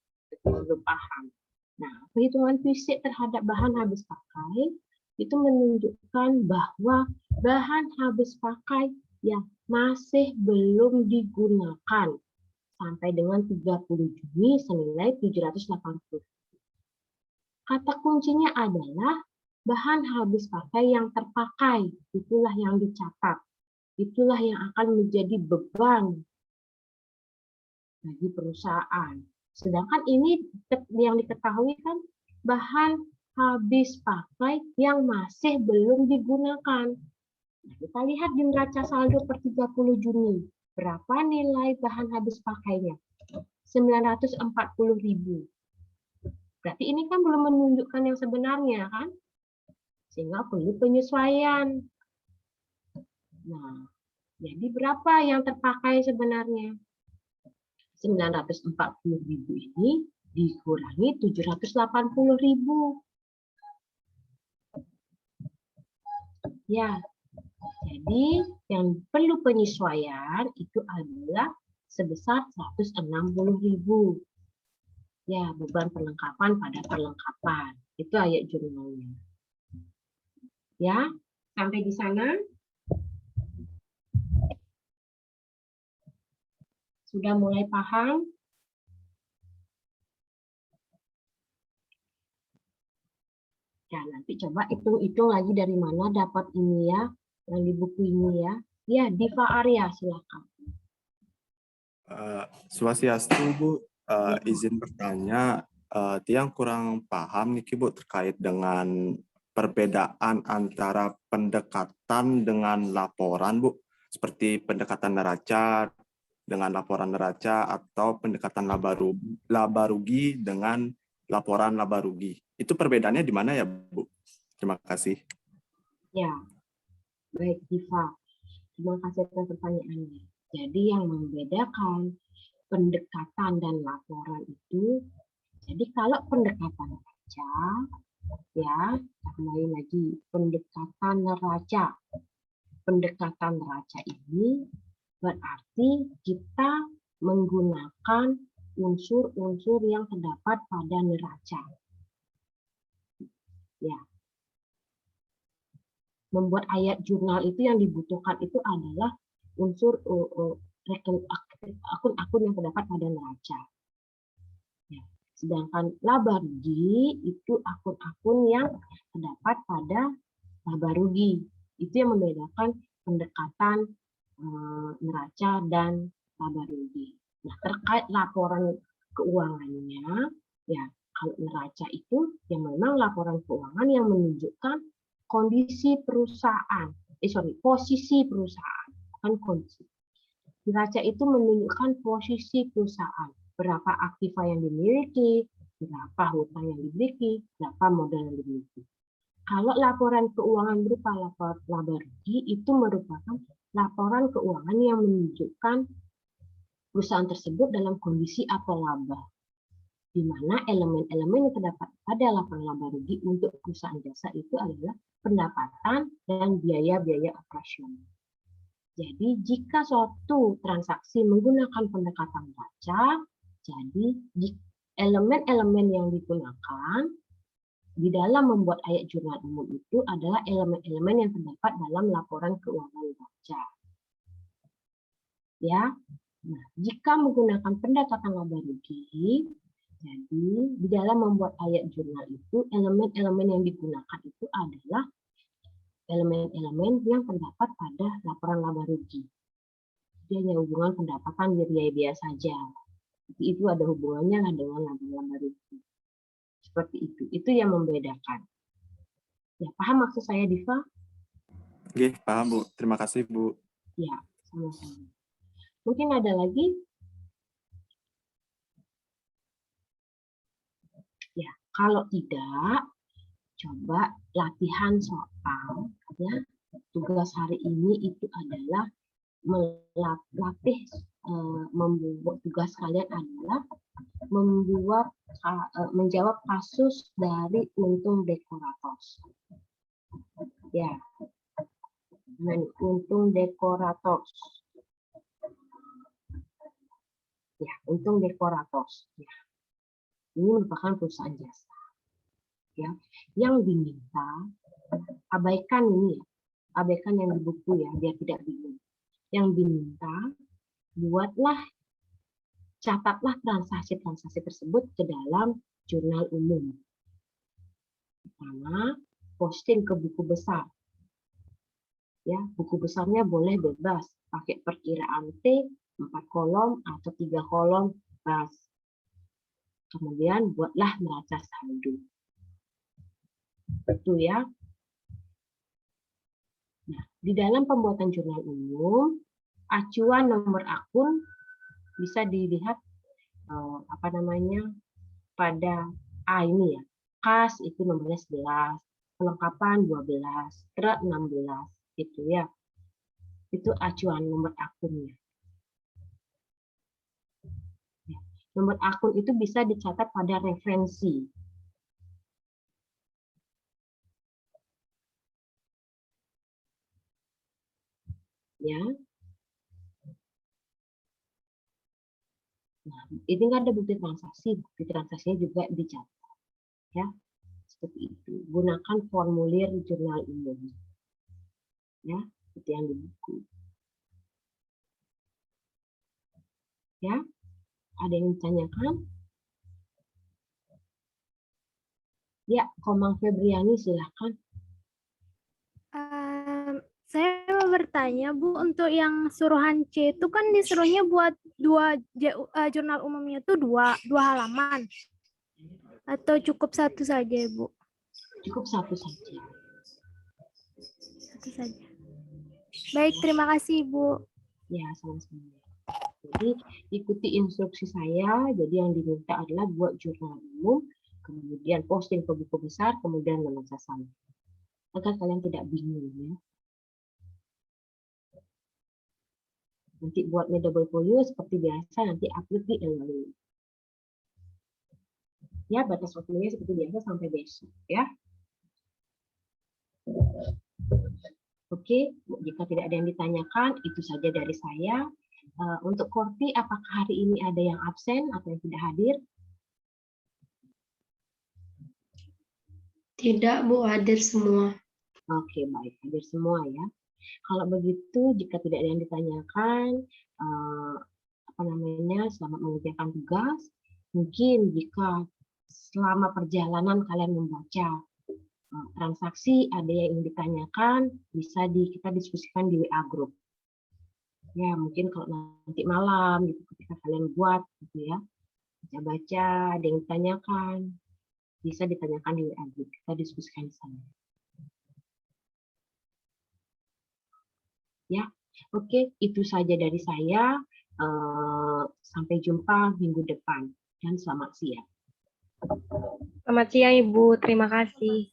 belum paham. Nah, perhitungan fisik terhadap bahan habis pakai itu menunjukkan bahwa bahan habis pakai ya masih belum digunakan sampai dengan 30 Juni senilai 780. Kata kuncinya adalah bahan habis pakai yang terpakai. Itulah yang dicatat. Itulah yang akan menjadi beban bagi perusahaan. Sedangkan ini yang diketahui kan bahan habis pakai yang masih belum digunakan. Nah, kita lihat di neraca saldo per 30 Juni. Berapa nilai bahan habis pakainya? 940.000. Berarti ini kan belum menunjukkan yang sebenarnya kan? Sehingga perlu penyesuaian. Nah, jadi berapa yang terpakai sebenarnya? 940.000 ini dikurangi 780.000. Ya, jadi yang perlu penyesuaian itu adalah sebesar 160.000. Ya, beban perlengkapan pada perlengkapan. Itu ayat jurnalnya. Ya, sampai di sana. Sudah mulai paham? Ya, nanti coba hitung-hitung lagi dari mana dapat ini ya, yang di buku ini ya. Ya, Diva Arya, silakan. Swastiastu, Bu. Izin bertanya, Tiang kurang paham nih, Bu, terkait dengan perbedaan antara pendekatan dengan laporan, Bu. Seperti pendekatan neraca dengan laporan neraca atau pendekatan laba rugi dengan laporan laba rugi. Itu perbedaannya di mana ya, Bu? Terima kasih. Ya, baik Diva. Terima kasih atas pertanyaannya. Jadi yang membedakan pendekatan dan laporan itu, jadi kalau pendekatan neraca, ya, kembali lagi pendekatan neraca. Pendekatan neraca ini berarti kita menggunakan unsur-unsur yang terdapat pada neraca. Ya. Membuat ayat jurnal itu yang dibutuhkan itu adalah unsur akun-akun yang terdapat pada neraca. Ya. Sedangkan laba rugi itu akun-akun yang terdapat pada laba rugi. Itu yang membedakan pendekatan neraca dan laba rugi. Nah, terkait laporan keuangannya, ya kalau neraca itu ya memang laporan keuangan yang menunjukkan kondisi perusahaan, posisi perusahaan, bukan kondisi. Neraca itu menunjukkan posisi perusahaan, berapa aktiva yang dimiliki, berapa hutang yang dimiliki, berapa modal yang dimiliki. Kalau laporan keuangan berupa laporan laba rugi itu merupakan laporan keuangan yang menunjukkan perusahaan tersebut dalam kondisi atau laba, di mana elemen-elemen yang terdapat pada laporan laba rugi untuk perusahaan jasa itu adalah pendapatan dan biaya-biaya operasional. Jadi jika suatu transaksi menggunakan pendekatan neraca, jadi elemen-elemen yang digunakan di dalam membuat ayat jurnal umum itu adalah elemen-elemen yang terdapat dalam laporan keuangan neraca. Ya, nah jika menggunakan pendekatan laba rugi, jadi di dalam membuat ayat jurnal itu elemen-elemen yang digunakan itu adalah elemen-elemen yang terdapat pada laporan laba rugi. Dia hanya hubungan pendapatan biaya-biaya saja. Itu ada hubungannya dengan laba rugi. Seperti itu yang membedakan. Ya, paham maksud saya, Diva? Oke, paham, Bu. Terima kasih, Bu. Ya, sama-sama. Mungkin ada lagi? Ya, kalau tidak, coba latihan soal. Ya, tugas hari ini itu adalah melatih, membuat tugas kalian adalah menjawab kasus dari untung dekoratos. Ya, untung dekoratos. Ya, untung dekoratos. Ya. Ini merupakan perusahaan jasa. Ya, yang diminta abaikan ini ya, abaikan yang di buku ya, biar tidak bingung. yang diminta, catatlah transaksi-transaksi tersebut ke dalam jurnal umum. Pertama, posting ke buku besar. Ya, buku besarnya boleh bebas, pakai perkiraan T, 4 kolom atau 3 kolom, bebas. Kemudian buatlah neraca saldo. Itu ya. Nah, di dalam pembuatan jurnal umum, acuan nomor akun bisa dilihat pada A ini ya. Kas itu nomornya 11, kelengkapan 12, TRE 16 itu ya. Itu acuan nomor akunnya. Nomor akun itu bisa dicatat pada referensi. Ya. Nah, ini kan ada bukti transaksinya juga dicatat. Ya, seperti itu. Gunakan formulir jurnal umum. Ya, seperti yang di buku. Ya, ada yang ditanyakan? Ya, Komang Febriani silahkan. Saya mau bertanya, Bu, untuk yang suruhan C itu kan disuruhnya buat jurnal umumnya itu dua halaman. Atau cukup satu saja, Bu? Cukup satu saja. Satu saja. Baik, terima kasih, Bu. Ya, sama-sama. Jadi, ikuti instruksi saya. Jadi, yang diminta adalah buat jurnal umum, kemudian posting ke buku besar, kemudian neraca saldo. Agar kalian tidak bingung ya. Nanti buatnya double folio seperti biasa, nanti upload di e-learning. Ya, batas waktunya seperti biasa sampai besok ya. Oke, jika tidak ada yang ditanyakan, itu saja dari saya. Untuk Korti, apakah hari ini ada yang absen atau yang tidak hadir? Tidak, Bu, hadir semua. Oke, baik, hadir semua ya. Kalau begitu, jika tidak ada yang ditanyakan, selamat mengerjakan tugas. Mungkin jika selama perjalanan kalian membaca transaksi, ada yang ingin ditanyakan, bisa kita diskusikan di WA group. Ya, mungkin kalau nanti malam gitu ketika kalian buat gitu ya, baca-baca, ada yang ditanyakan, bisa ditanyakan di WA group, kita diskusikan di sana. Ya, oke, itu saja dari saya. Sampai jumpa minggu depan dan selamat siang. Selamat siang, Ibu. Terima kasih.